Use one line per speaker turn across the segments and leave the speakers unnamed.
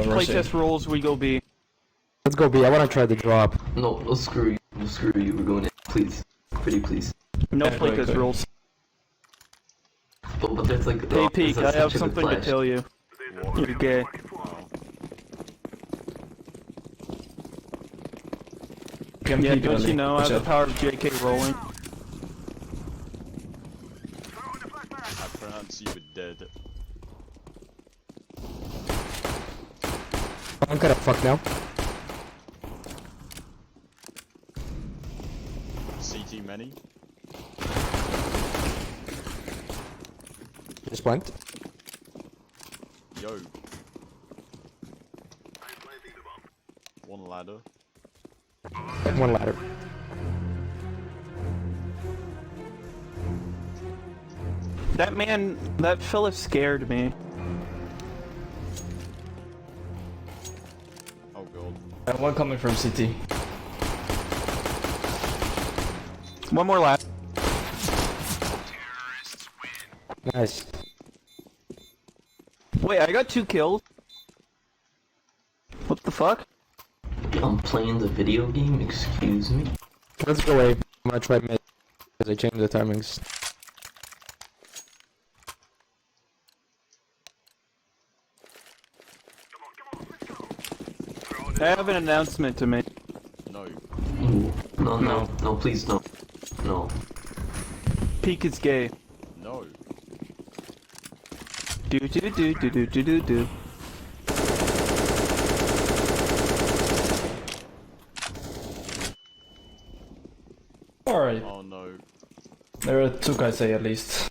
Playtest rules, we go B.
Let's go B. I wanna try the drop.
No, screw you. No, screw you. We're going in. Please. Pretty please.
No playtest rules.
But there's like...
Hey Peak, I have something to tell you. You're gay. Yeah, don't you know I have the power of JK rolling?
I pronounce you dead.
I'm gonna fuck now.
CT many.
Just went.
Yo. One ladder.
One ladder.
That man, that fella scared me.
Oh god.
And one coming from CT.
One more lap.
Nice.
Wait, I got 2 kills. What the fuck?
I'm playing the video game, excuse me?
Let's go away. I'm gonna try mid. Because I changed the timings.
I have an announcement to make.
No.
No, please, no. No.
Peak is gay.
No.
Do do do do do do do do.
Alright,
Oh no.
there are 2 guys say at least.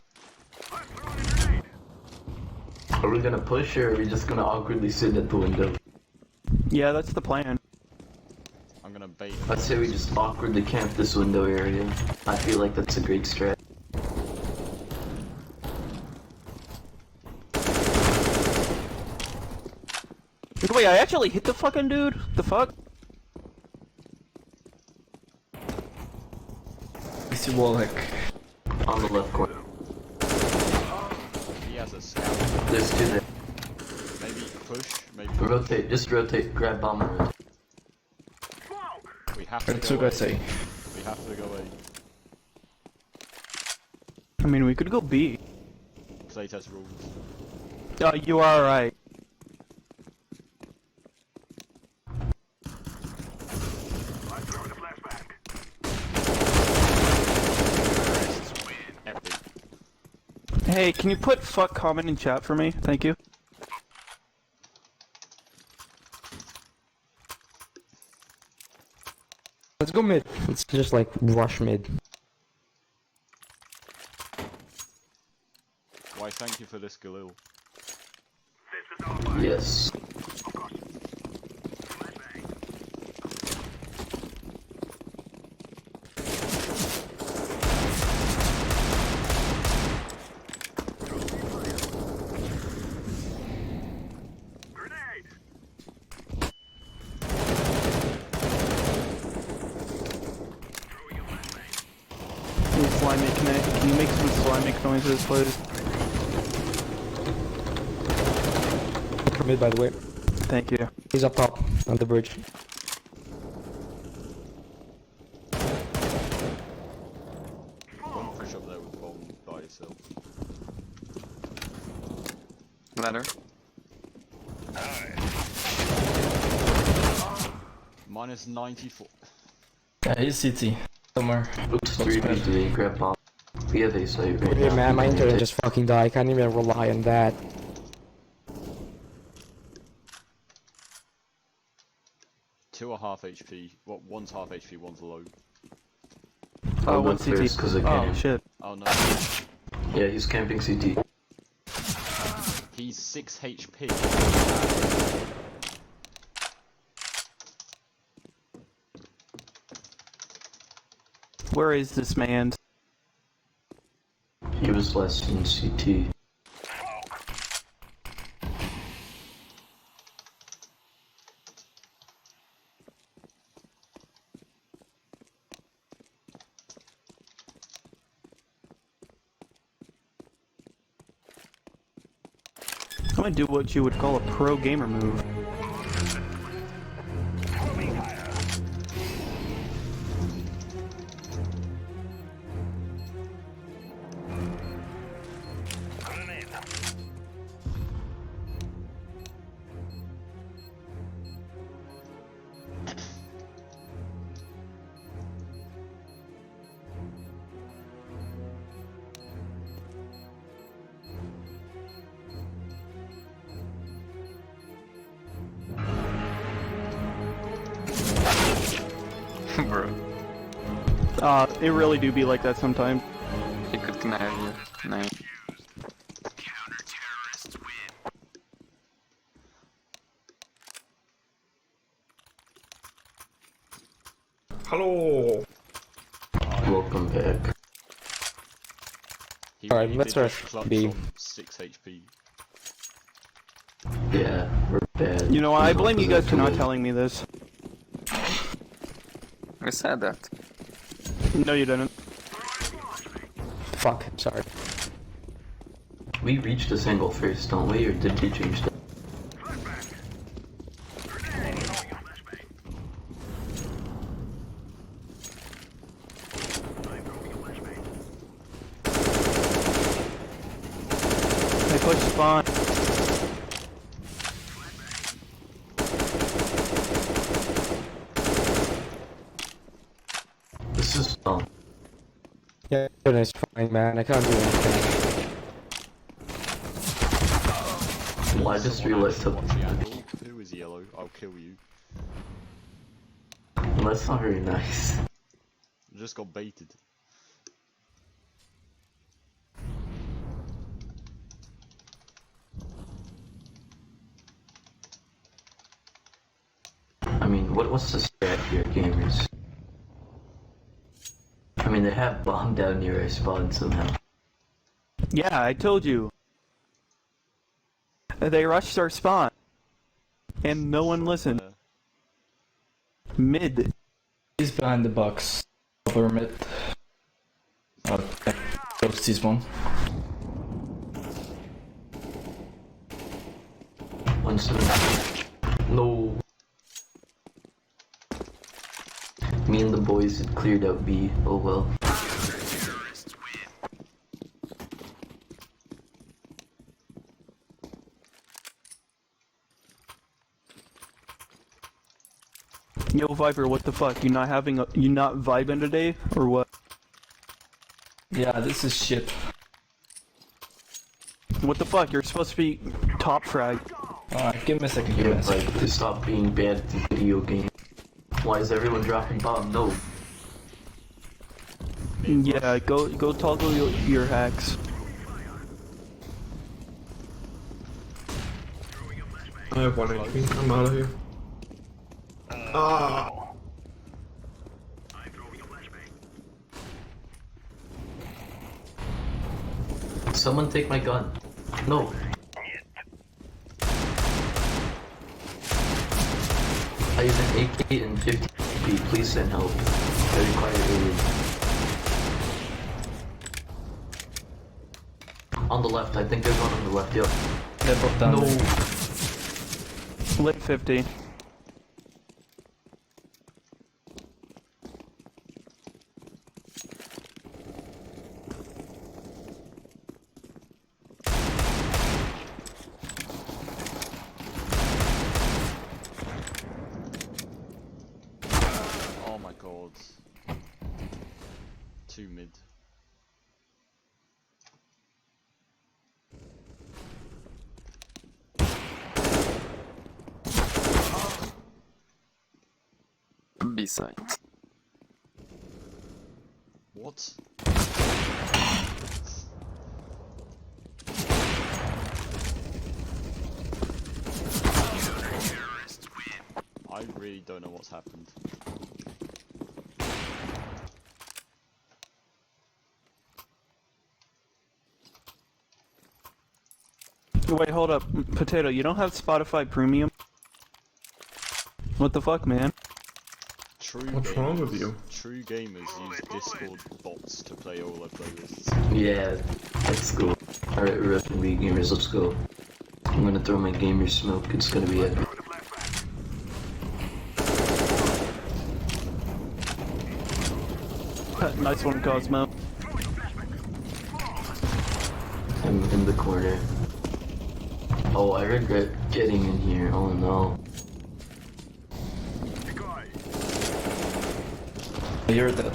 Are we gonna push or are we just gonna awkwardly sit at the window?
Yeah, that's the plan.
I'm gonna bait.
I'd say we just awkwardly camp this window area. I feel like that's a great strat.
Wait, I actually hit the fucking dude? The fuck?
Is he wall hack?
On the left corner.
He has a scout.
There's 2 there.
Maybe push. Maybe
Rotate, just rotate, grab bomb and rotate.
we have
There
to
are 2
go
guys say.
We have to go A.
I mean, we could go B.
Playtest rules.
Oh, you are right.
Epic.
Hey, can you put fuck comment in chat for me? Thank you.
Let's go mid. Let's just like rush mid.
Why, thank you for this, Galil.
Yes.
Slimy connect. Can you make some slimy noises, please?
For mid, by the way.
Thank you.
He's up top on the bridge.
Don't push up there with bomb by yourself.
Ladder.
Minus 94.
Yeah, he's CT. Somewhere.
Oops, 3v3, grab bomb. We have a site right
Yeah,
now.
man, my internet just fucking died. I can't even rely on that.
Two are half HP. What? One's half HP, one's low.
Oh,
I'll go
one CT.
first 'cause I
Oh,
can.
shit.
Oh no.
Yeah, he's camping CT.
He's 6 HP.
Where is this man?
He was less in CT.
I'm gonna do what you would call a pro gamer move.
Bro,
It really do be like that sometimes.
he could knife you. Nice.
Hello.
Welcome back.
He
Alright,
really
let's
did
rush
clutch
B.
on 6 HP.
Yeah, we're bad.
You know, I blame you guys for not
telling.
telling me this.
We said that.
No, you didn't.
Fuck, sorry.
We reached a single first, don't we? Or did you change that?
They push spawn.
This is
Yeah, it's fine, man. I can't do anything.
well, I just
Someone
realized
else watch the
that.
angle. Who is yellow? I'll kill you.
Well, that's not very nice.
I just got baited.
I mean, what's the strat here, gamers? I mean, they have bomb down near our spawn somehow.
Yeah, I told you. They rushed our spawn. And no one listened. Mid.
He's behind the box. Over mid. Oh, yeah. Close this one.
One seven. No. Me and the boys had cleared out B. Oh well.
Yo, Viper, what the fuck? You not vibing today, or what?
Yeah, this is shit.
What the fuck? You're supposed to be top frag.
Alright, give me a second, give
Yeah,
me a second.
like, to stop being bad at the video game. Why is everyone dropping bomb? No.
Yeah, go toggle your hacks.
I have 1 HP. I'm out of here. Ah.
Someone take my gun. No. I use an AK and 50 HP. Please send help. I require aid. On the left, I think there's one on the left, yep.
They're both down
No.
there.
Lit 50.
Oh my god. 2 mid.
B-side.
What? I really don't know what's happened.
Wait, hold up. Potato, you don't have Spotify Premium? What the fuck, man?
What's wrong with you?
True gamers use Discord bots to play all their playlists.
Yeah, let's go. Alright, we're up in B gamers, let's go. I'm gonna throw my gamer smoke, it's gonna be epic.
Nice one, Cosmo.
I'm in the corner. Oh, I regret getting in here, oh no.
You're dead.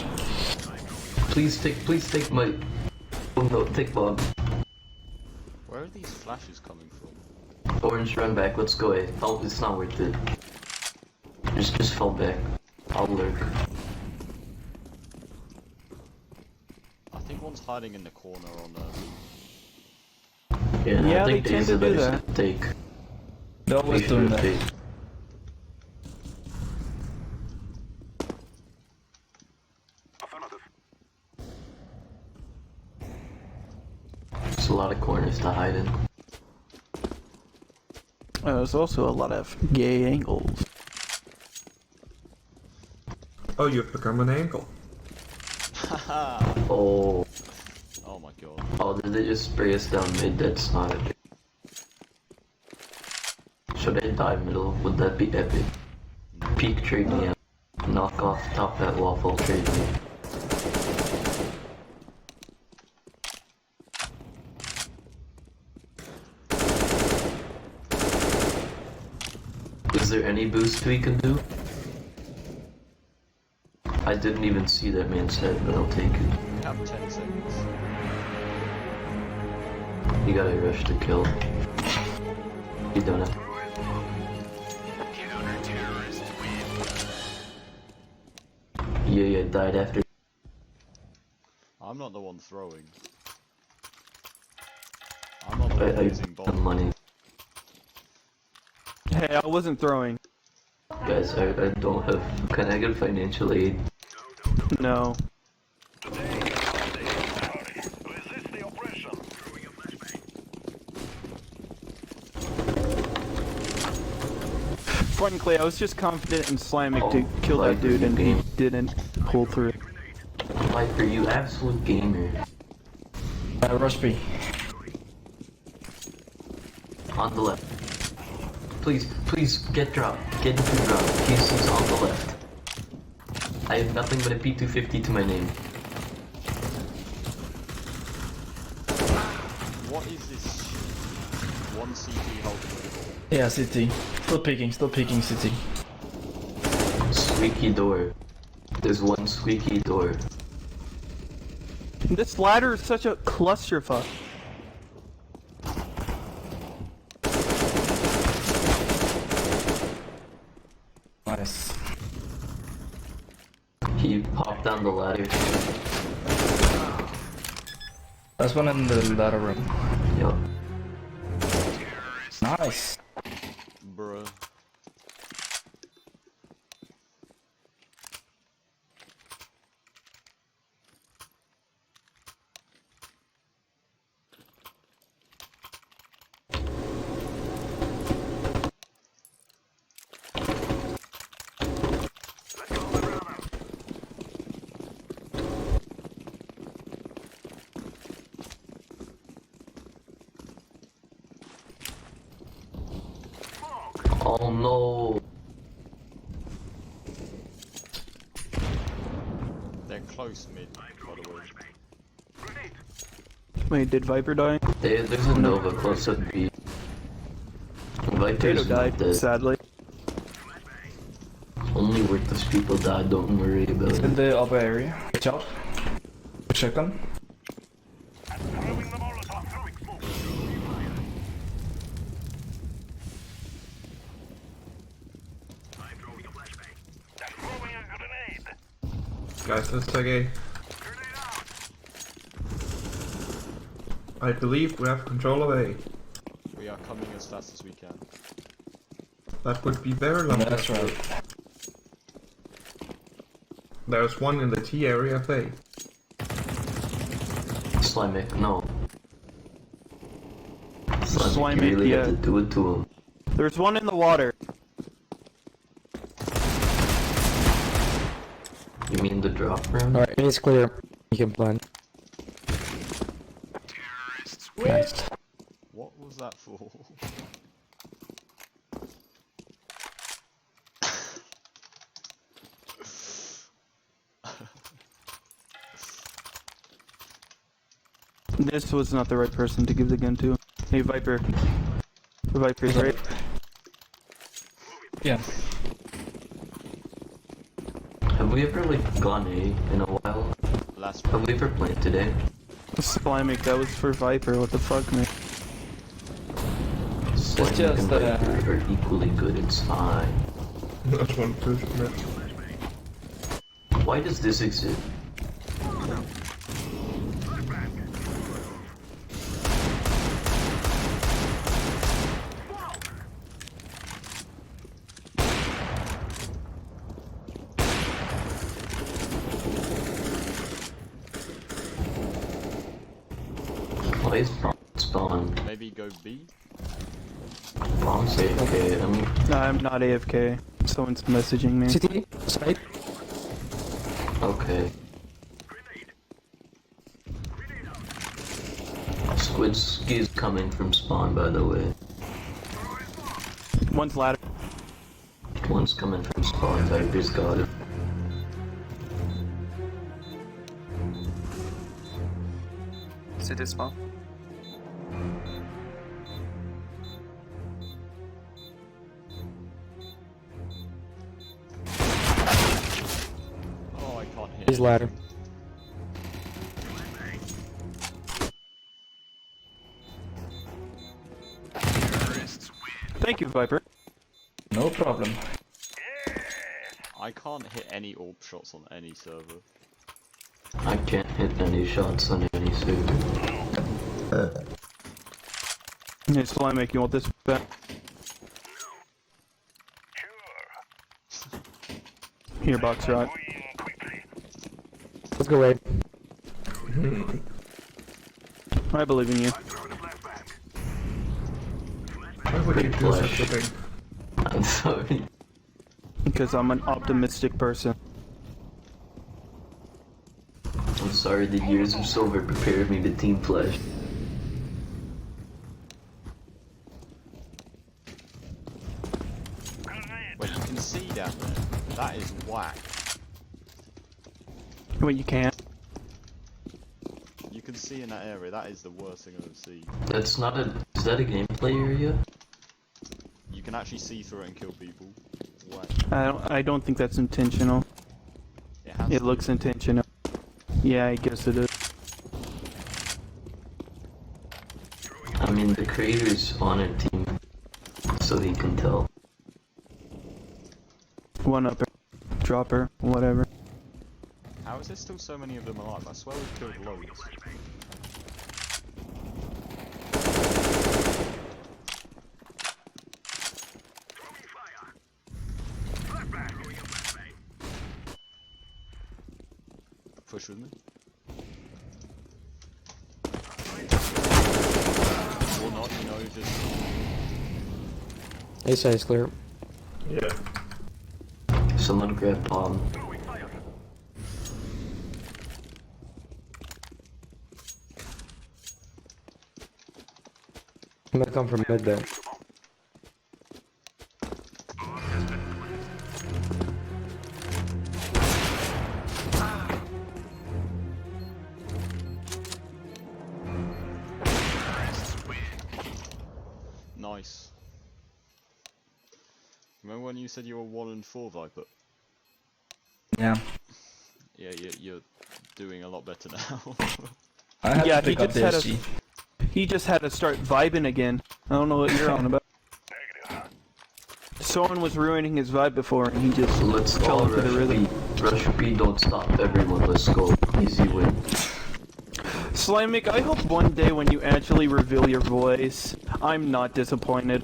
Please take my... Oh no, take bomb.
Where are these flashes coming from?
Orange, run back, let's go. Oh, it's not worth it. Just fall back. I'll lurk.
One's hiding in the corner on
Yeah,
I think
they tend
said
to do
he's
that.
gonna take.
They're always
He
doing
should
that.
take. There's a lot of corners to hide in.
There's also a lot of gay angles.
Oh, you've become an ankle.
Haha!
Oh,
Oh my god.
oh, did they just spray us down mid? That's not it. Should I die middle? Would that be epic? Peak trade me out. Knock off top that waffle trade me. Is there any boost we can do? I didn't even see that man's head, but I'll take it.
We have 10 seconds.
You gotta rush to kill. You done it. Yeah, died after.
I'm not the one throwing. I'm not the one using
I
bomb.
money.
Hey, I wasn't throwing.
Guys, I don't have. Can I get financial aid?
No. Frankly, I was just confident in Slamic to kill that dude, and he didn't pull through.
Viper, you absolute gamer.
Rush B.
On the left. Please, please, get drop. Get into drop. QC's on the left. I have nothing but a P250 to my name.
What is this? One CT holding the ball.
Yeah, city. Still peeking city.
Squeaky door. There's one squeaky door.
This ladder is such a clusterfuck.
Nice.
He popped down the ladder.
There's one in the ladder room.
Yup.
Nice.
Bruh.
Oh no.
They're close mid, by the way.
Wait, did Viper die?
There's a Nova close up B.
Potato
Viper's not
died,
dead.
sadly.
Only worthless people die, don't worry about
In
it.
the upper area. Good job. Check on.
Guys, let's take A. I believe we have control of A.
We are coming as fast as we can.
That would be very long.
That's right.
There's one in the T area of A.
Slimic, no.
Slimic,
you really
yeah.
have to do it to him.
There's one in the water.
You mean the drop room?
Alright, it's clear. You can plan. Nice.
What was that for?
This was not the right person to give the gun to. Hey, Viper. Viper's right.
Yeah.
Have we ever like gone A in a while?
Last
Have we ever played today?
Slimic, that was for Viper. What the fuck, man?
Slimic
just,
and Viper are equally good, it's fine.
That's one push mid.
Why does this exist? Why is bomb spawn?
Maybe go B?
Bomb's AFK.
I'm not AFK. Someone's messaging me.
CT, side.
Okay. Squid skis coming from spawn, by the way.
One's ladder.
One's coming from spawn. Viper's got it.
City spawn.
Oh, I can't hit.
He's ladder.
Thank you, Viper.
No problem.
I can't hit any AWP shots on any server.
I can't hit any shots on any server.
Yeah, Slime, make you want this back? Here, box right.
Let's go right.
I believe in you.
Why would you do such a
Flash.
thing?
I'm sorry.
Because I'm an optimistic person.
I'm sorry, the years of silver prepared me to team flash.
Wait, you can see down there. That is whack.
Well, you can't.
You can see in that area. That is the worst thing I've ever seen.
That's not a. Is that a gameplay area?
You can actually see through it and kill people. Whack.
I don't think that's intentional.
It has
It
to
looks
be.
intentional. Yeah, I guess it is.
I mean, the creator's on a team, so he can tell.
One upper, dropper, whatever.
How is there still so many of them alive? I swear we've killed loads. Push with me. Or not, you know, just...
A side is clear.
Yeah.
Someone grab bomb.
I'm gonna come from mid there.
Nice. Remember when you said you were 1 and 4, Viper?
Yeah.
Yeah, you're doing a lot better now.
I have
Yeah,
to
he
pick up
just
the
had a-
SG.
He just had to start vibing again. I don't know what you're on about. Someone was ruining his vibe before, and he just
Let's
fell
all
into the
rush
rhythm.
B. Rush B, don't stop everyone, let's go. Easy win.
Slimic, I hope one day when you actually reveal your voice, I'm not disappointed.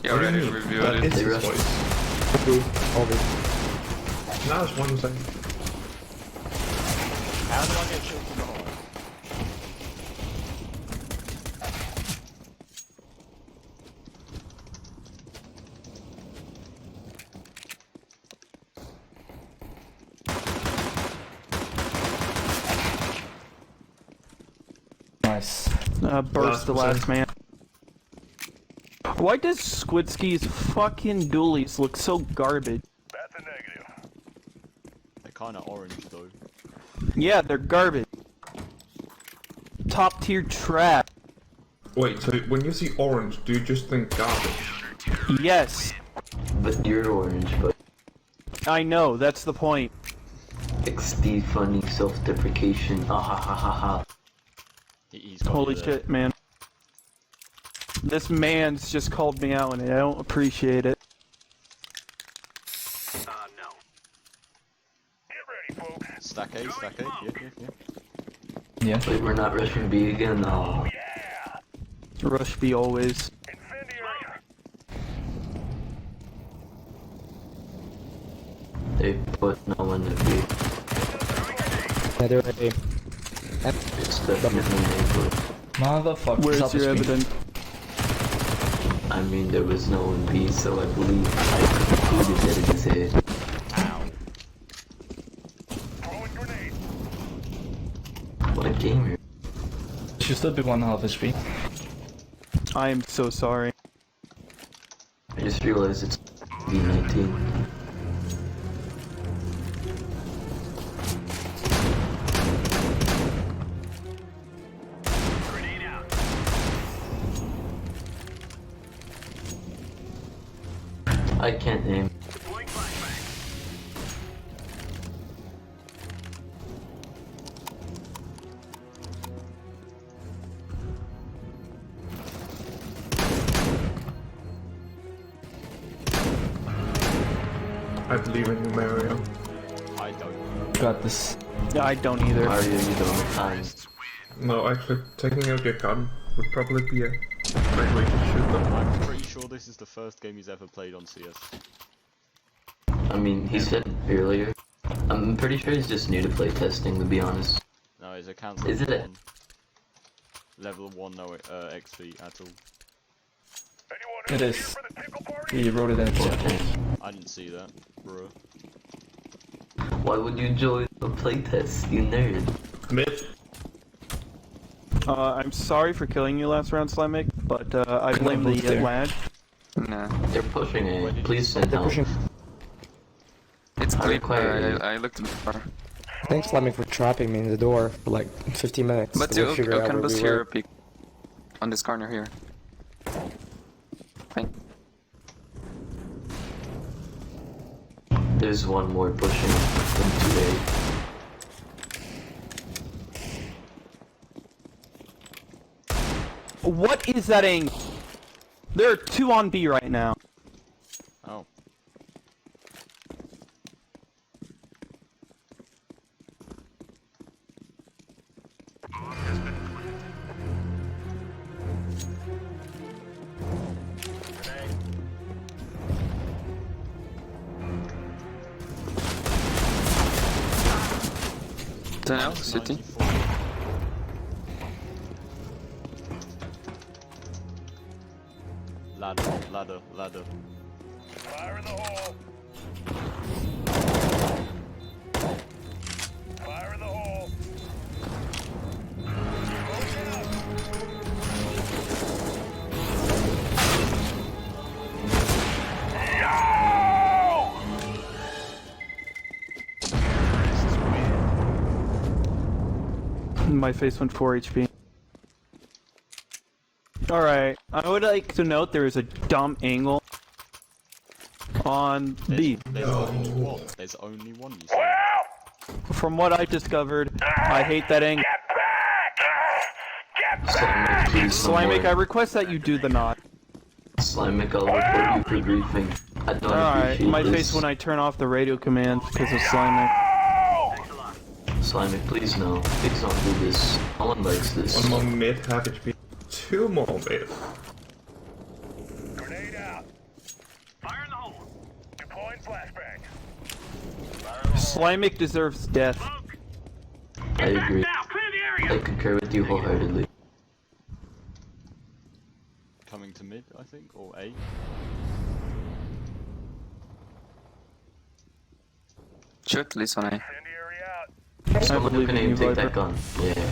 You already
What do you mean?
reviewed
That
it.
is
They
his
rushed.
voice.
Over.
Now it's 1 second.
How did I get killed from behind?
Nice.
Burst the last man. Why does Squidski's fucking dualies look so garbage?
They're kinda orange though.
Yeah, they're garbage. Top tier trap.
Wait, so when you see orange, do you just think garbage?
Yes,
But you're orange, but
I know, that's the point.
XD funny self-deprecation. Ah ha ha ha ha.
He's got
Holy
you there.
shit, man. This man's just called me out and I don't appreciate it.
Stack A, stack A. Yeah, yeah, yeah.
Yeah.
Wait, we're not rushing B again? No.
Rush B always.
They put no one in B.
Yeah, they're at A.
It's definitely neighbor.
Motherfucker.
Where's your evidence?
I mean, there was no one B, so I believe I concluded that it is hit.
Ow.
What a gamer.
Should still be 1.5 HP.
I am so sorry.
I just realized it's D19. I can't aim.
I believe in you, Mario.
I don't.
Got this.
I don't either.
Mario, you don't have time.
No, actually, taking out your gun would probably be a great way to shoot them.
I'm pretty sure this is the first game he's ever played on CS.
I mean, he said earlier. I'm pretty sure he's just new to playtesting, to be honest.
No, his account's
Is it a-
level 1, no XP at all.
It is. He wrote it in the chat.
Okay.
I didn't see that, bro.
Why would you join a playtest, you nerd?
Mid.
I'm sorry for killing you last round, Slimic, but I
Come
blame
on,
the
both there.
lag.
Nah.
They're pushing
Where
it.
did
Please send
They're
help.
pushing.
It's
I
clip.
require-
I looked before.
Thanks, Lemmy, for trapping me in the door for like 15 minutes.
But
We'll
you
figure out
can
where
boost
we
your
were.
peak on this corner here. Fine.
There's one more pushing into A.
What is that angle? There are 2 on B right now.
Oh.
Tunnel, city.
94. Ladder, ladder, ladder.
Fire in the hole. Fire in the hole.
My face went 4 HP. Alright, I would like to note there is a dumb angle on B.
There's only one. There's only one, you said.
From what I discovered, I hate that angle.
Slimic, please no
Slimic, I
more.
request that you do the knot.
Slimic, I'll report you for griefing. I don't
Alright,
appreciate
my
this.
face when I turn off the radio commands because of Slimic.
Slimic, please no. Please don't do this. No one likes this.
One more mid, half HP. 2 more mid.
Grenade out. Fire in the hole. Deploying flashbang.
Slimic deserves death.
I agree.
Now, clear the area.
I concur with you wholeheartedly.
Coming to mid, I think, or A.
Shoot, this one.
Incendiary out.
Someone who
believe
can
in
aim,
you,
take
Viper.
that gun. Yeah.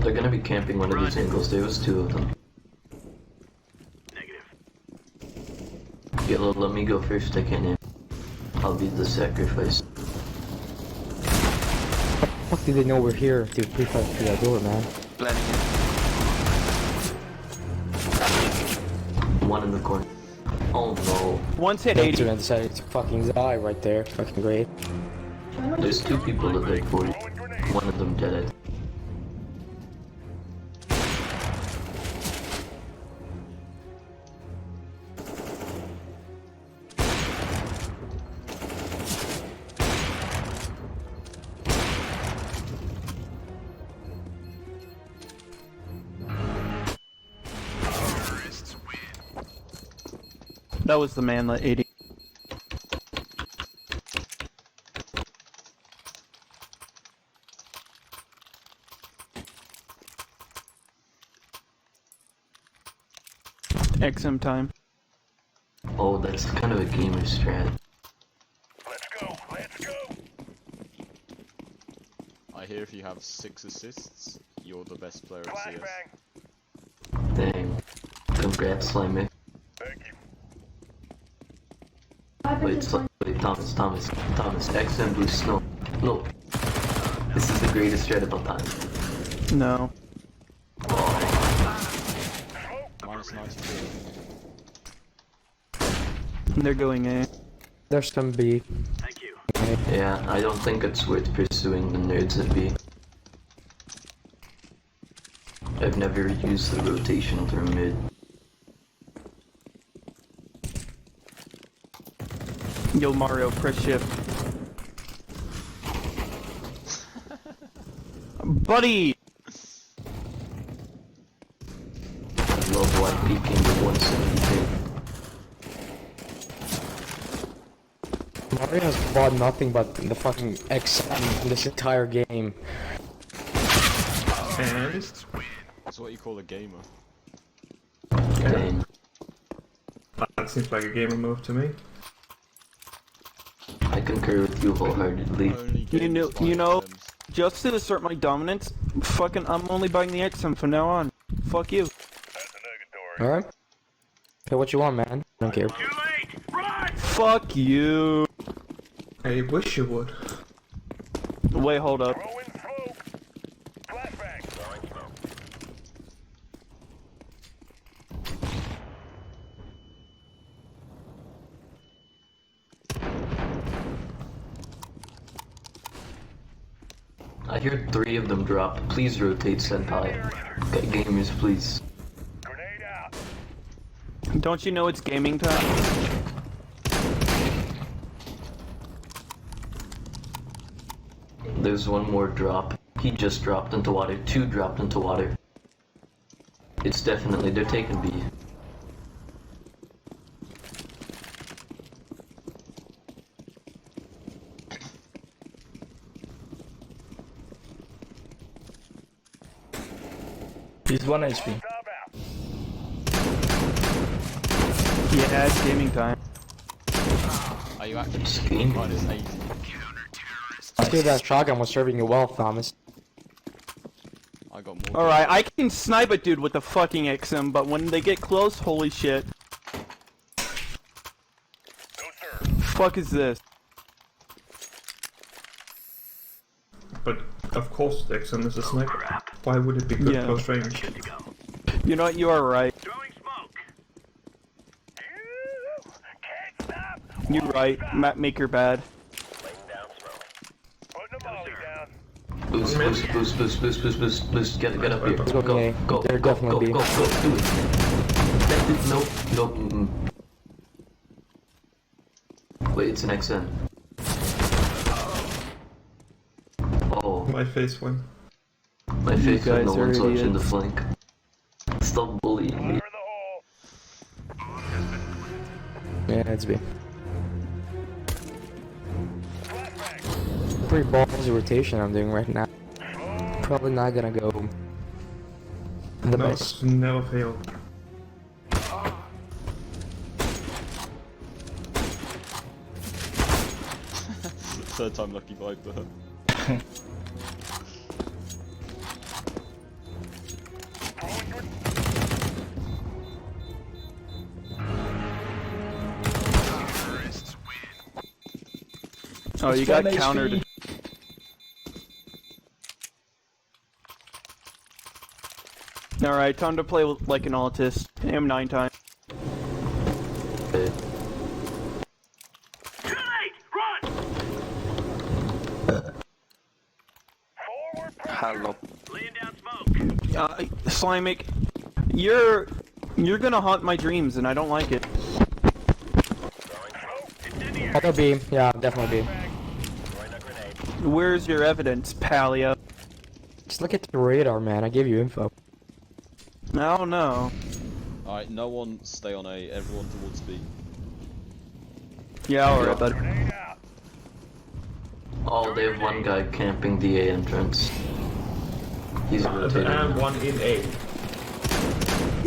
They're gonna be camping one of these angles. There was 2 of them. Yellow, let me go first. I can't aim. I'll be the sacrifice.
Fuck did they know we're here to pre-fire through that door, man?
Planning it.
One in the corner. Oh no.
Once hit
Dude,
80.
I decided to fucking die right there. Fucking great.
There's 2 people that died for it.
Throwing grenade.
One of them dead.
That was the man, that 80. XM time.
Oh, that's kind of a gamer strat.
Let's go. Let's go.
I hear if you have 6 assists, you're the best player at CS.
Flashbang.
Dang. Congrats, Slimy.
Thank you.
Wait, Thomas, XM boost snow. No. This is the greatest strat of all time.
No.
Minus 93.
They're going A.
There's some B.
Thank you.
Yeah, I don't think it's worth pursuing the nerds at B. I've never used the rotation through mid.
Yo, Mario, press shift. Buddy!
I love why peeking the 172.
Mario has bought nothing but the fucking XM this entire game.
And
That's what you call a gamer.
Dang.
that seems like a gamer move to me.
I concur with you wholeheartedly.
Only
You know,
gamers buy
you know,
XMs.
just to assert my dominance, fucking, I'm only buying the XM from now on. Fuck you.
That's negatory.
Alright? Okay, what you want, man? I don't care.
Too late. Run.
Fuck you.
I wish you would.
Wait, hold up.
Throwing smoke. Flashbang. Throwing smoke.
I hear 3 of them drop. Please rotate, Senpai. Gamers, please.
Grenade out.
Don't you know it's gaming time?
There's one more drop. He just dropped into water. 2 dropped into water. It's definitely, they're taking B.
He's 1 HP.
Stop out.
Yeah, it's gaming time.
Are you actually
It's game.
minus 80?
I feel that shotgun was serving you well, Thomas.
I got more.
Alright, I can snipe a dude with the fucking XM, but when they get close, holy shit.
No, sir.
Fuck is this?
But of course, Dixon is a sniper. Why would it be good
Yeah.
close range?
You know what, you are right.
Throwing smoke. You can't stop.
You're right. Map maker bad.
Laying down smoke. Putting a molly down.
Boost. Get up here.
Let's
Go,
go,
go, go,
they're
go,
definitely
go,
B.
go, do it. That did, no. Wait, it's an XN. Oh,
My face win.
my face
guys
with no
are
one touching the
idiots.
flank. Stop bullying me.
Fire in the hole.
Yeah, it's B.
Flashbang.
Pretty ballsy rotation I'm doing right now. Probably not gonna go the
No,
best.
it's never failed.
Third time lucky Viper.
Oh, you got countered. Alright, time to play like an autist. M9 time.
Okay.
Too late. Run. Forward pressure.
Hello.
Laying down smoke.
Slimic, you're gonna haunt my dreams, and I don't like it.
Throwing smoke. Incendiary.
I'll go B. Yeah, definitely B.
Throwing a grenade.
Where's your evidence, Palio?
Just look at the radar, man. I gave you info.
I don't know.
Alright, no one stay on A, everyone towards B.
Yeah, alright, bud.
Grenade out.
Oh, they have one guy camping the A entrance. He's rotating.
And one in A.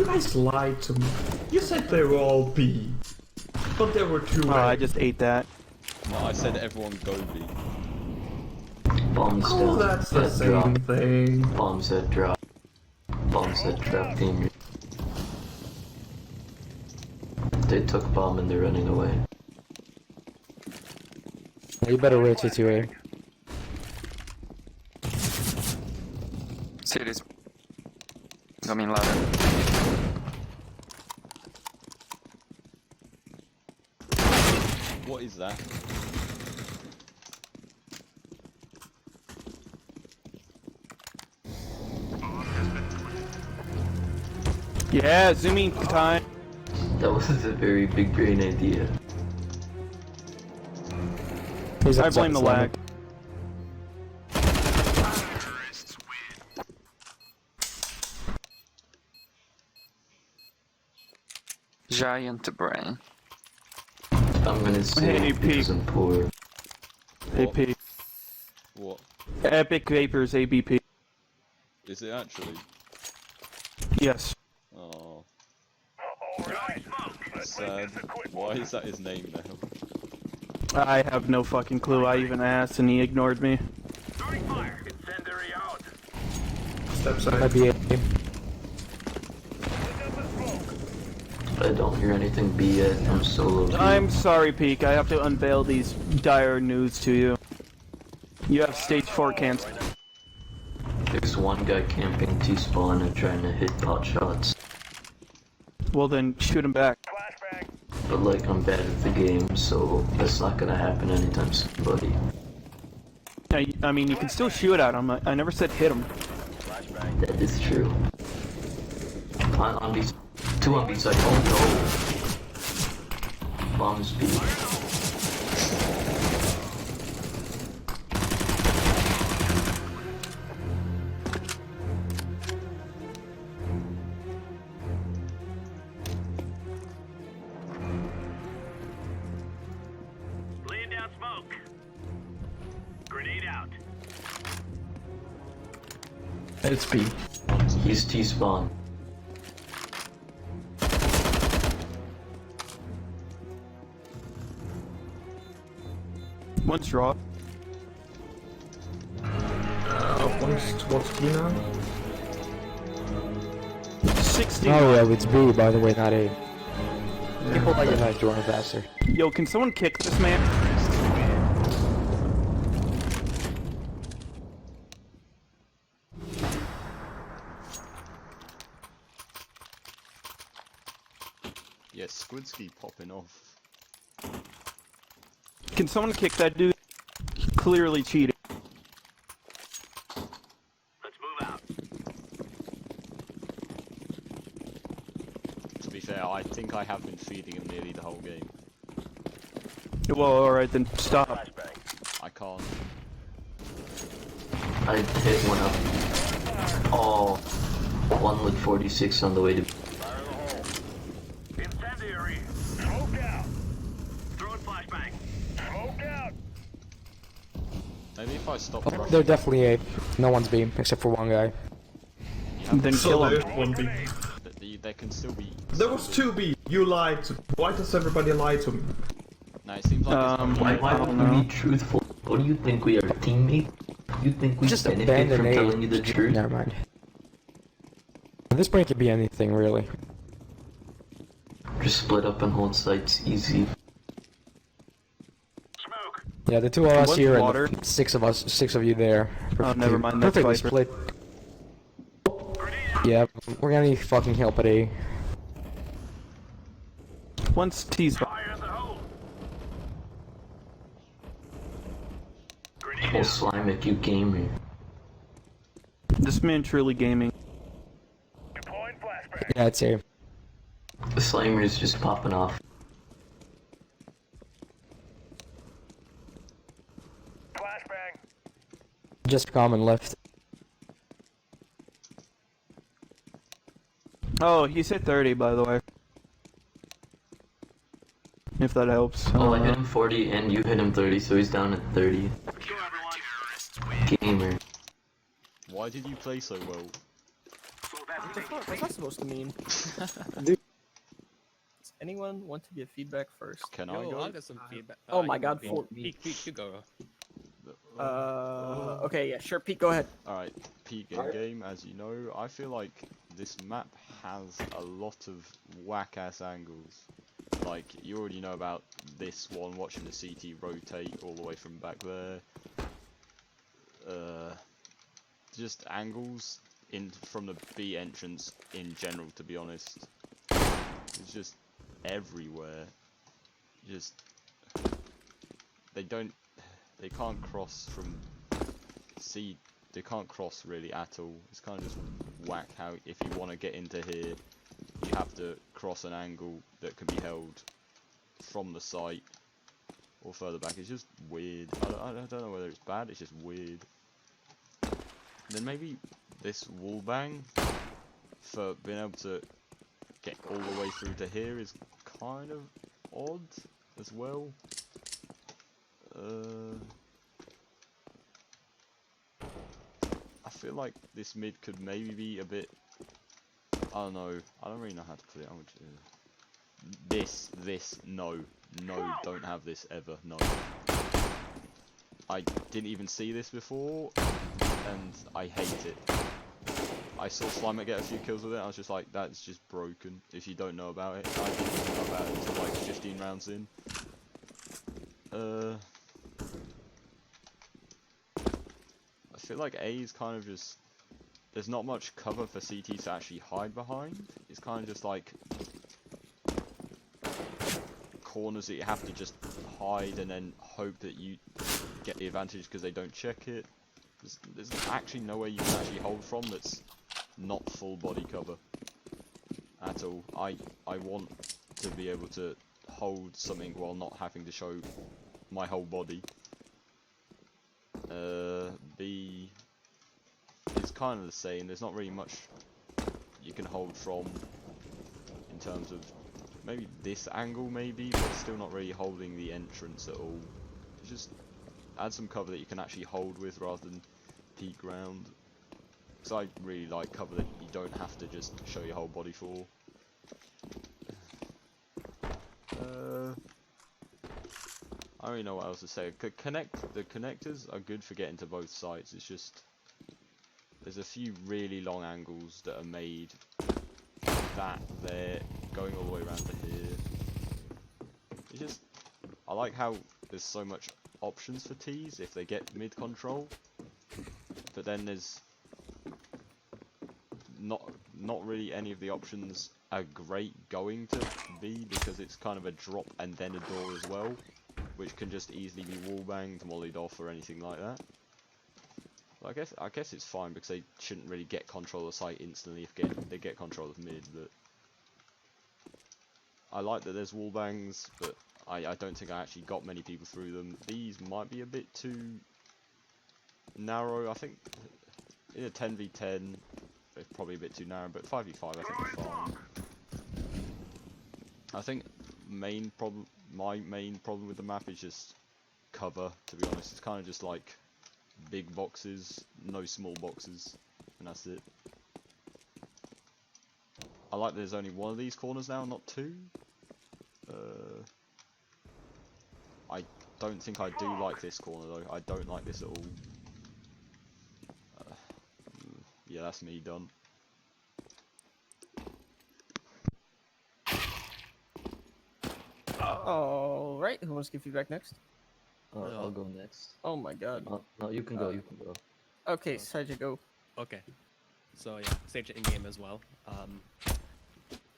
You guys lied to me. You said they were all B. But there were two.
Oh, I just ate that.
No, I said everyone go B.
Bombs
Oh,
down.
that's the
That
same
drop.
thing.
Bombs that drop. Bombs that drop team. They took bomb and they're running away.
You better rotate to A.
Cities. Coming ladder.
What is that?
Yeah, zooming time.
That was a very big brain idea.
He's
I
up
blame the
top,
lag.
Giant brain.
I'm gonna say
Hey,
because I'm poor.
AP.
What?
Epic Vapors ABP.
Is it actually?
Yes.
Oh,
Alright,
sad. Why is that his name now?
I have no fucking clue. I even asked and he ignored me.
Throwing fire. Incendiary out.
Step side.
Might be A.
Pick up the smoke.
I don't hear anything B yet. I'm solo. B.
I'm sorry, Peak. I have to unveil these dire news to you. You have stage 4 cancer.
There's one guy camping T-spawn and trying to hit pot shots.
Well then, shoot him back.
Flashbang.
But like, I'm bad at the game, so that's not gonna happen anytime soon, buddy.
I mean, you can still shoot at him. I never said hit him.
That is true. On B. Two on B side. Oh no. Bombs B.
Laying down smoke. Grenade out.
It's B.
He's T-spawn.
One's draw.
One's towards B now.
60.
Oh yeah, it's B by the way, not A. People like your knife to run faster.
Yo, can someone kick this man?
Yeah, Squidski popping off.
Can someone kick that dude? He clearly cheated.
Let's move out.
To be fair, I think I have been feeding him nearly the whole game.
Well, alright then, stop.
Flashbang.
I can't.
I hit one up. Oh. One with 46 on the way to.
Fire in the hole. Incendiary. Smoke out. Throwing flashbang. Smoke out.
Maybe if I stop
Oh,
rushing,
they're definitely A. No one's B, except for one guy.
Then
So
kill
there's
him.
one B.
there can still be.
There was two B. You lied to me. Why does everybody lie to me?
No, it seems like it's
Why
I
would
don't
we
know.
be truthful? What do you think we are, teammates? You think we
Just
benefit
abandon
from
A.
telling you the truth?
Never mind. At this point, it could be anything, really.
Just split up and hold sites, easy.
Smoke.
Yeah, the two of us
What's
here
water?
and the six of you there.
Oh, never mind, that's
Perfectly
Viper.
split. Yeah, we're gonna need fucking help at A.
One's T's.
Fire in the hole. Grenade
Oh,
out.
Slimic, you gamer.
This man truly gaming.
Deploying flashbang.
Yeah, it's A.
The Slimer is just popping off.
Flashbang.
Just common left.
Oh, he's hit 30, by the way. If that helps.
Oh, I hit him 40 and you hit him 30, so he's down at 30.
Kill everyone.
Gamer.
Why did you play so well?
What's that supposed to mean? Does anyone want to give feedback first?
Can I go?
I'll get some feedback.
Oh my
you
god,
go,
for...
Pete, you go.
Okay, yeah, sure, Pete, go ahead.
Alright, peak in game, as you know, I feel like this map has a lot of whack-ass angles. Like, you already know about this one, watching the CT rotate all the way from back there. Just angles from the B entrance in general, to be honest. It's just everywhere. Just... They can't cross from C. They can't cross really at all. It's kind of just whack how if you want to get into here, you have to cross an angle that can be held from the site or further back. It's just weird. I don't know whether it's bad. It's just weird. Then maybe this wall bang for being able to get all the way through to here is kind of odd as well. I feel like this mid could maybe be a bit... I don't know. I don't really know how to put it. No, don't have this ever. No. I didn't even see this before, and I hate it. I saw Slimer get a few kills with it. I was just like, that's just broken. If you don't know about it, I didn't even know about it until like 15 rounds in. I feel like A is kind of just... There's not much cover for CT to actually hide behind. It's kind of just like... corners that you have to just hide and then hope that you get the advantage because they don't check it. There's actually nowhere you can actually hold from that's not full body cover at all. I want to be able to hold something while not having to show my whole body. B is kind of the same. There's not really much you can hold from in terms of maybe this angle maybe, but it's still not really holding the entrance at all. Just add some cover that you can actually hold with rather than peek round. Because I really like cover that you don't have to just show your whole body for. I don't really know what else to say. The connectors are good for getting to both sides. It's just there's a few really long angles that are made that they're going all the way around to here. It's just I like how there's so much options for T's if they get mid control, but then there's not really any of the options are great going to B because it's kind of a drop and then a door as well, which can just easily be wallbanged, mollied off, or anything like that. But I guess it's fine because they shouldn't really get control of the site instantly if they get control of mid. But I like that there's wallbangs, but I don't think I actually got many people through them. These might be a bit too narrow. I think in a 10v10, it's probably a bit too narrow, but 5v5 I think is fine. I think my main problem with the map is just cover, to be honest. It's kind of just like big boxes, no small boxes, and that's it. I like that there's only one of these corners now, not two. I don't think I do like this corner though. I don't like this at all. Yeah, that's me done.
Alright, who wants to give feedback next?
I'll go next.
Oh my god.
No, you can go. You can go.
Okay, Saja, go.
Okay. So yeah, stage it in game as well.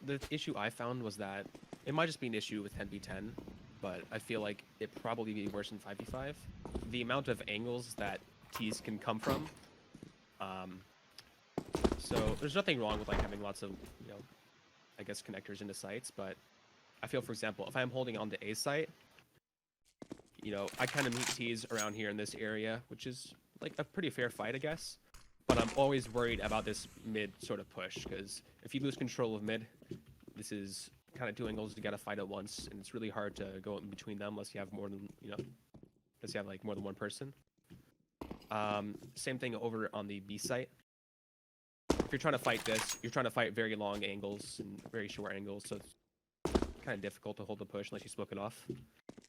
The issue I found was that it might just be an issue with 10v10, but I feel like it probably be worse in 5v5. The amount of angles that T's can come from. So there's nothing wrong with like having lots of, you know, I guess connectors into sites, but I feel, for example, if I'm holding on to A site, you know, I kind of meet T's around here in this area, which is like a pretty fair fight, I guess. But I'm always worried about this mid sort of push, because if you lose control of mid, this is kind of two angles you gotta fight at once, and it's really hard to go in between them unless you have more than, you know, unless you have like more than one person. Same thing over on the B site. if you're trying to fight this, you're trying to fight very long angles and very short angles, so it's kind of difficult to hold the push unless you smoke it off.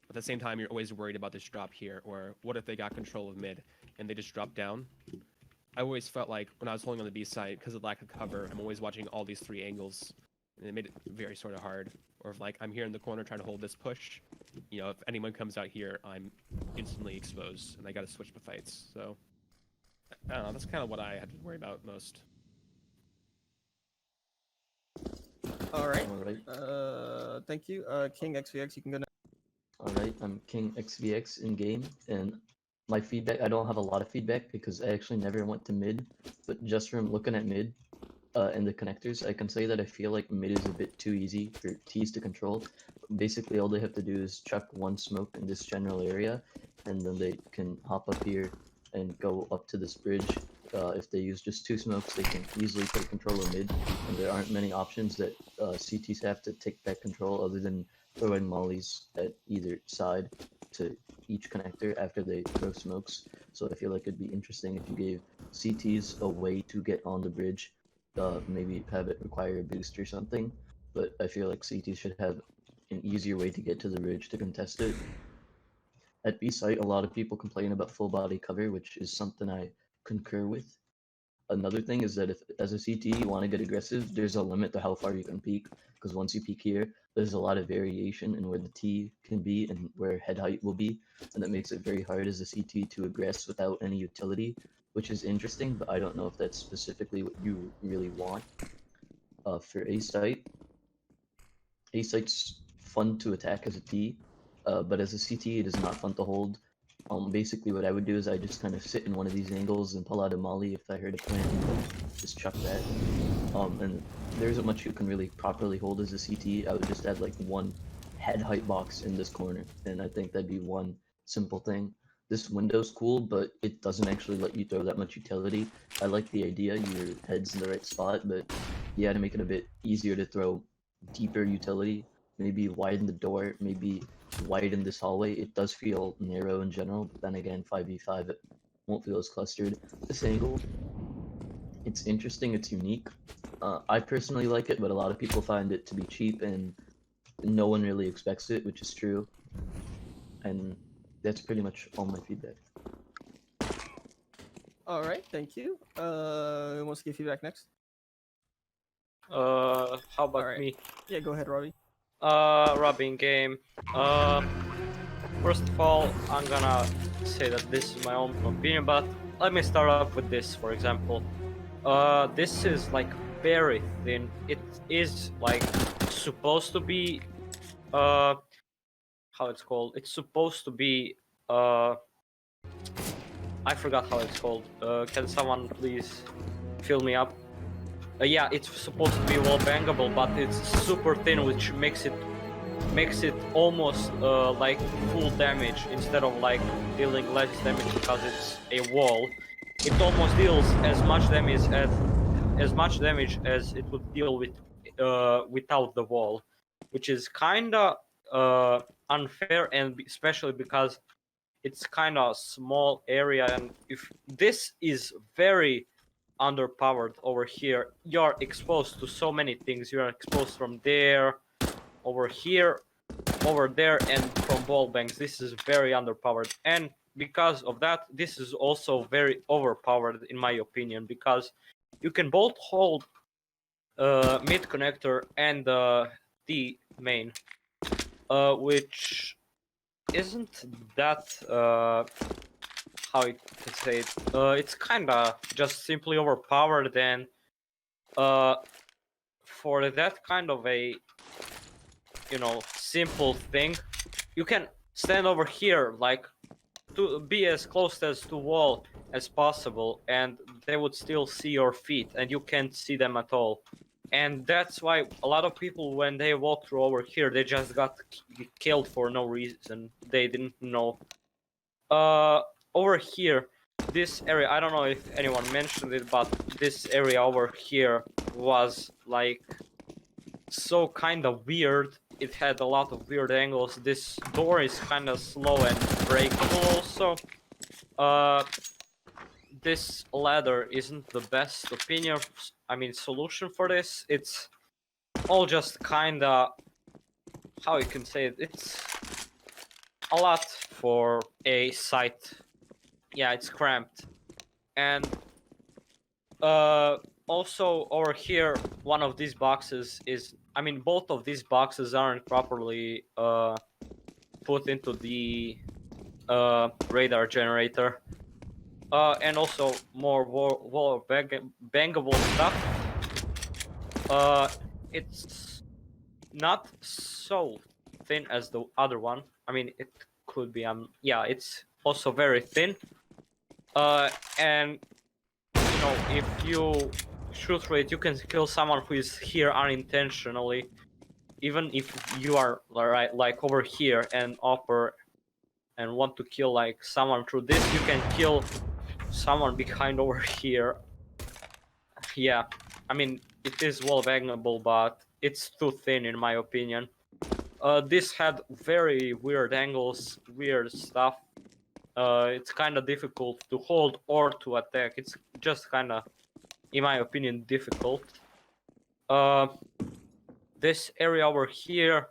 At the same time, you're always worried about this drop here, or what if they got control of mid and they just drop down? I always felt like when I was holding on the B side, because of lack of cover, I'm always watching all these 3 angles, and it made it very sort of hard. Or if like I'm here in the corner trying to hold this push, you know, if anyone comes out here, I'm instantly exposed, and I got to switch the fights. So I don't know. That's kind of what I had to worry about most.
Alright.
Thank you. King XVX, you can go now.
Alright, I'm King XVX in game, and my feedback, I don't have a lot of feedback because I actually never went to mid, but just from looking at mid and the connectors, I can say that I feel like mid is a bit too easy for T's to control. Basically, all they have to do is chuck 1 smoke in this general area, and then they can hop up here and go up to this bridge. If they use just 2 smokes, they can easily take control of mid, and there aren't many options that CTs have to take back control other than throwing mollies at either side to each connector after they throw smokes. So I feel like it'd be interesting if you gave CTs a way to get on the bridge, maybe have it require a boost or something, but I feel like CTs should have an easier way to get to the bridge to contest it. At B site, a lot of people complain about full body cover, which is something I concur with. Another thing is that if, as a CT, you want to get aggressive, there's a limit to how far you can peek, because once you peek here, there's a lot of variation in where the T can be and where head height will be, and that makes it very hard as a CT to aggress without any utility, which is interesting, but I don't know if that's specifically what you really want. For A site, A site's fun to attack as a T, but as a CT, it is not fun to hold. Basically what I would do is I just kind of sit in one of these angles and pull out a molly if I heard a plant and just chuck that. And there isn't much you can really properly hold as a CT. I would just add like 1 head height box in this corner, and I think that'd be one simple thing. This window's cool, but it doesn't actually let you throw that much utility. I like the idea, your head's in the right spot, but you had to make it a bit easier to throw deeper utility. Maybe widen the door, maybe widen this hallway. It does feel narrow in general, but then again, 5v5, it won't feel as clustered. This angle, it's interesting, it's unique. I personally like it, but a lot of people find it to be cheap, and no one really expects it, which is true. And that's pretty much all my feedback.
Alright, thank you. Who wants to give feedback next?
How about
Alright.
me?
Yeah, go ahead, Robbie.
Robbing game. First of all, I'm gonna say that this is my own opinion, but let me start off with this, for example. This is like very thin. It is like supposed to be, how it's called? It's supposed to be, I forgot how it's called. Can someone please fill me up? Yeah, it's supposed to be wall bangable, but it's super thin, which makes it almost like full damage instead of like dealing less damage because it's a wall. It almost deals as much damage as it would deal with without the wall, which is kinda unfair, and especially because it's kinda small area, and if this is very underpowered over here, you're exposed to so many things. You're exposed from there, over here, over there, and from ball banks. This is very underpowered, and because of that, this is also very overpowered in my opinion, because you can both hold mid connector and the main, which isn't that how I could say it. It's kinda just simply overpowered, and for that kind of a, you know, simple thing, you can stand over here, like, to be as close as to wall as possible, and they would still see your feet, and you can't see them at all. And that's why a lot of people, when they walk through over here, they just got killed for no reason. They didn't know. Over here, this area, I don't know if anyone mentioned it, but this area over here was like so kind of weird. It had a lot of weird angles. This door is kind of slow and breakable also. this ladder isn't the best solution for this. It's all just kinda, how you can say it, it's a lot for a site. Yeah, it's cramped. And also over here, one of these boxes is, both of these boxes aren't properly put into the radar generator. And also more wall bangable stuff. It's not so thin as the other one. It could be. Yeah, it's also very thin. And if you shoot through it, you can kill someone who is here unintentionally. Even if you are like over here and upper and want to kill like someone through this, you can kill someone behind over here. Yeah, it is wall bangable, but it's too thin in my opinion. This had very weird angles, weird stuff. It's kind of difficult to hold or to attack. It's just kind of, in my opinion, difficult. This area over here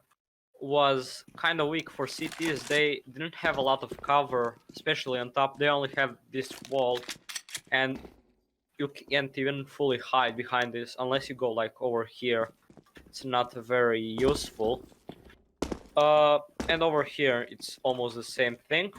was kind of weak for CTs. They didn't have a lot of cover, especially on top. They only have this wall, and you can't even fully hide behind this unless you go like over here. It's not very useful. And over here, it's almost the same thing.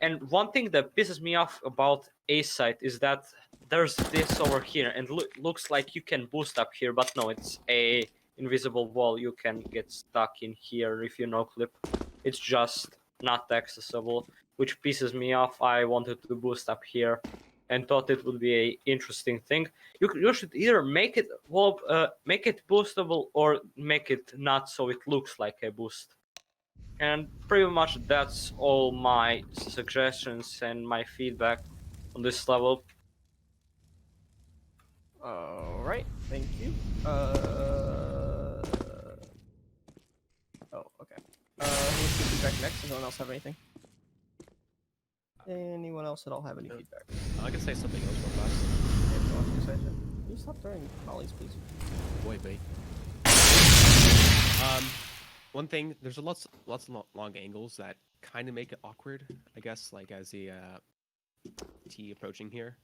And one thing that pisses me off about A site is that there's this over here, and looks like you can boost up here, but no, it's a invisible wall. You can get stuck in here if you no clip. It's just not accessible, which pisses me off. I wanted to boost up here and thought it would be a interesting thing. You should either make it boostable or make it not so it looks like a boost. And pretty much that's all my suggestions and my feedback on this level.
Alright, thank you. Oh, okay. Who's give feedback next? Does anyone else have anything? Anyone else at all have any feedback?
I can say something else real fast.
Okay, if you want to say that. Can you stop throwing volleys, please?
Boy, bait. One thing, there's lots of long angles that kind of make it awkward, I guess, like as the T approaching here.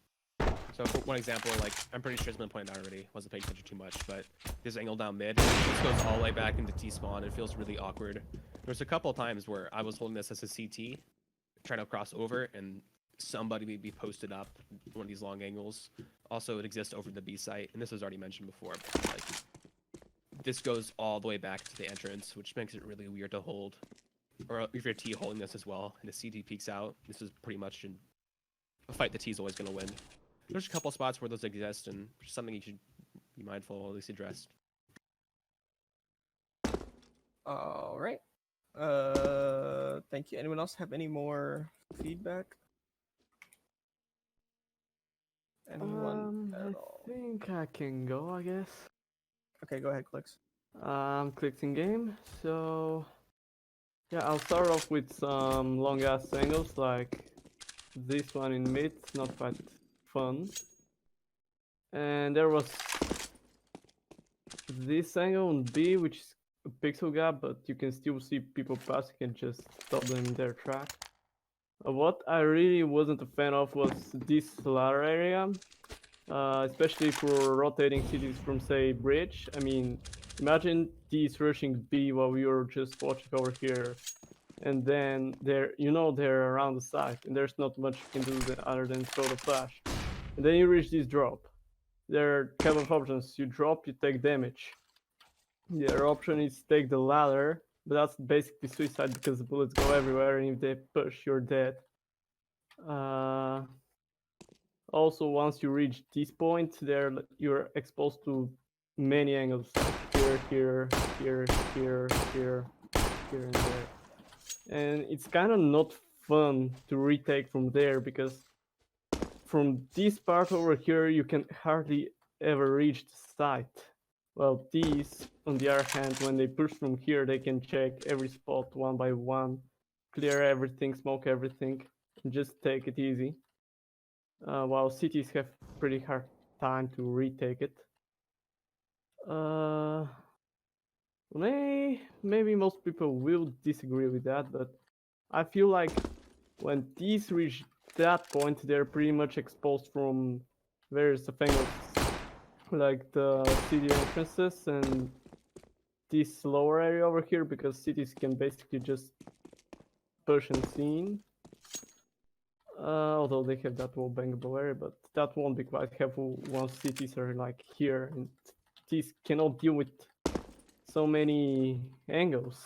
So for one example, like, I'm pretty sure it's been pointed out already, wasn't paying attention too much, but this angle down mid, this goes all the way back into T spawn, it feels really awkward. There's a couple of times where I was holding this as a CT, trying to cross over, and somebody would be posted up one of these long angles. Also, it exists over the B site, and this was already mentioned before, but like, this goes all the way back to the entrance, which makes it really weird to hold. Or if you're T holding this as well, and the CT peeks out, this is pretty much a fight the T is always going to win. There's a couple spots where those exist, and something you should be mindful of, at least addressed.
Alright. Thank you. Anyone else have any more feedback? Anyone at all?
I think I can go, I guess.
Okay, go ahead, Clicks.
Clicked in game, so yeah, I'll start off with some long ass angles like this one in mid, not quite fun. And there was this angle on B, which is a pixel gap, but you can still see people passing and just stop them in their track. What I really wasn't a fan of was this ladder area, especially for rotating cities from, say, bridge. I mean, imagine these rushing B while we were just watching over here, and then they're around the site, and there's not much you can do other than throw the flash. And then you reach this drop. There are a couple of options. You drop, you take damage. The other option is take the ladder, but that's basically suicide because the bullets go everywhere, and if they push, you're dead. Also, once you reach this point, you're exposed to many angles. Here, and there. And it's kind of not fun to retake from there because from this part over here, you can hardly ever reach the site. Well, these, on the other hand, when they push from here, they can check every spot one by one, clear everything, smoke everything, and just take it easy. while cities have pretty hard time to retake it. Maybe most people will disagree with that, but I feel like when these reach that point, they're pretty much exposed from various angles, like the city entrances and this lower area over here, because cities can basically just push and scene. Although they have that wall bangable area, but that won't be quite helpful once cities are like here, and these cannot deal with so many angles.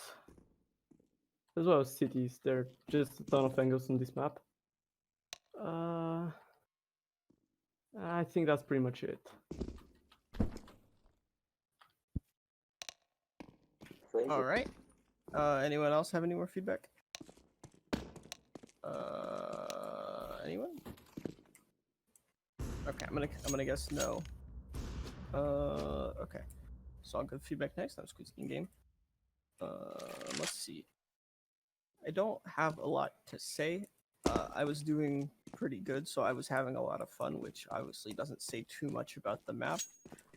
As well as cities, there are just a ton of angles on this map. I think that's pretty much it.
All right. Anyone else have any more feedback? Anyone? Okay, I'm gonna guess no. Okay. So I'll give feedback next. I'm squeezing game. Let's see. I don't have a lot to say. I was doing pretty good, so I was having a lot of fun, which obviously doesn't say too much about the map.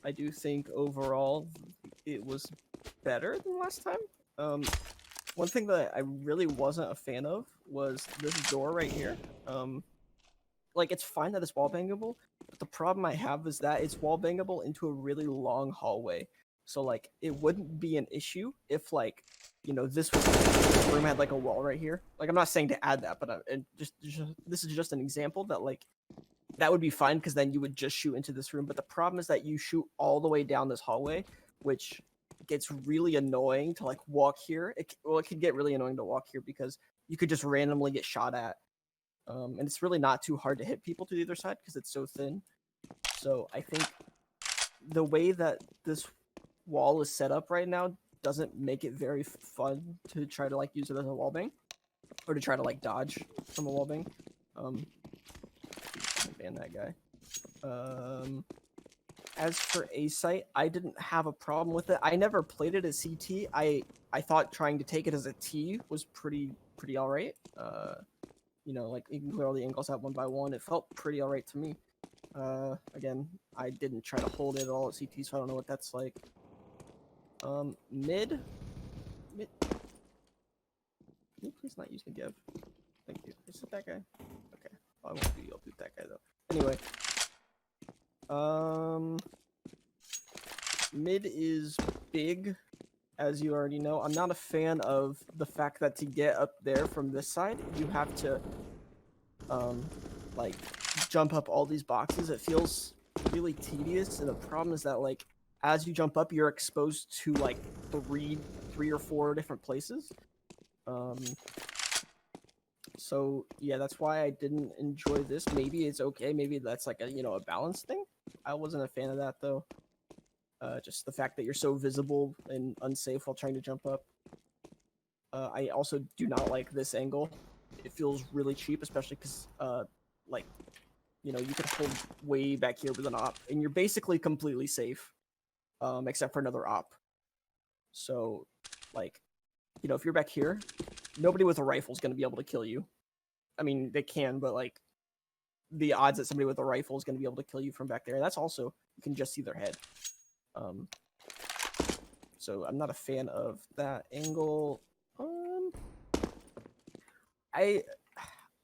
I do think overall it was better than last time. One thing that I really wasn't a fan of was this door right here. Like, it's fine that it's wall bangable, but the problem I have is that it's wall bangable into a really long hallway. So, like, it wouldn't be an issue if, like, you know, this room had, like, a wall right here. Like, I'm not saying to add that, but this is just an example that, like, that would be fine, because then you would just shoot into this room. But the problem is that you shoot all the way down this hallway, which gets really annoying to, like, walk here. It could get really annoying to walk here because you could just randomly get shot at. And it's really not too hard to hit people to the other side because it's so thin. So I think the way that this wall is set up right now doesn't make it very fun to try to, like, use it as a wallbang, or to try to, like, dodge from a wallbang. Ban that guy. As for A site, I didn't have a problem with it. I never played it as CT. I thought trying to take it as a T was pretty alright. You know, like, you can clear all the angles out one by one. It felt pretty alright to me. Again, I didn't try to hold it at all at CT, so I don't know what that's like. Mid. Can you please not use the Gev? Thank you. Is it that guy? Okay. I won't be able to do that guy though. Anyway. Mid is big, as you already know. I'm not a fan of the fact that to get up there from this side, you have to, like, jump up all these boxes. It feels really tedious, and the problem is that, like, as you jump up, you're exposed to, like, three or four different places. So yeah, that's why I didn't enjoy this. Maybe it's okay. Maybe that's like a, you know, a balance thing. I wasn't a fan of that though. Just the fact that you're so visible and unsafe while trying to jump up. I also do not like this angle. It feels really cheap, especially because, like, you know, you could hold way back here with an op, and you're basically completely safe, except for another op. So, like, you know, if you're back here, nobody with a rifle is going to be able to kill you. I mean, they can, but, like, the odds that somebody with a rifle is going to be able to kill you from back there, that's also, you can just see their head. So I'm not a fan of that angle.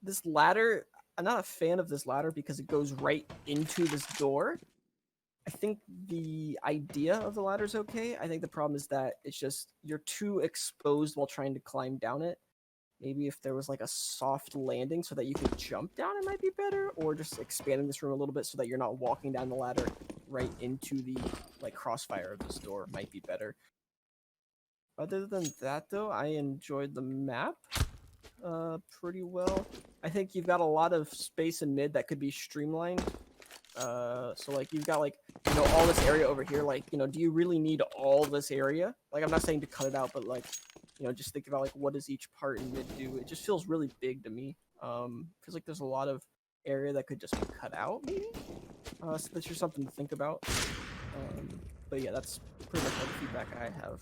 This ladder, I'm not a fan of this ladder because it goes right into this door. I think the idea of the ladder is okay. I think the problem is that it's just, you're too exposed while trying to climb down it. Maybe if there was, like, a soft landing so that you could jump down, it might be better, or just expanding this room a little bit so that you're not walking down the ladder right into the, like, crossfire of this door might be better. Other than that, though, I enjoyed the map pretty well. I think you've got a lot of space in mid that could be streamlined. So, like, you've got, like, you know, all this area over here. Like, you know, do you really need all this area? Like, I'm not saying to cut it out, but, like, you know, just think about, like, what does each part in mid do? It just feels really big to me. Feels like there's a lot of area that could just be cut out, maybe? So that's just something to think about. But yeah, that's pretty much all the feedback I have.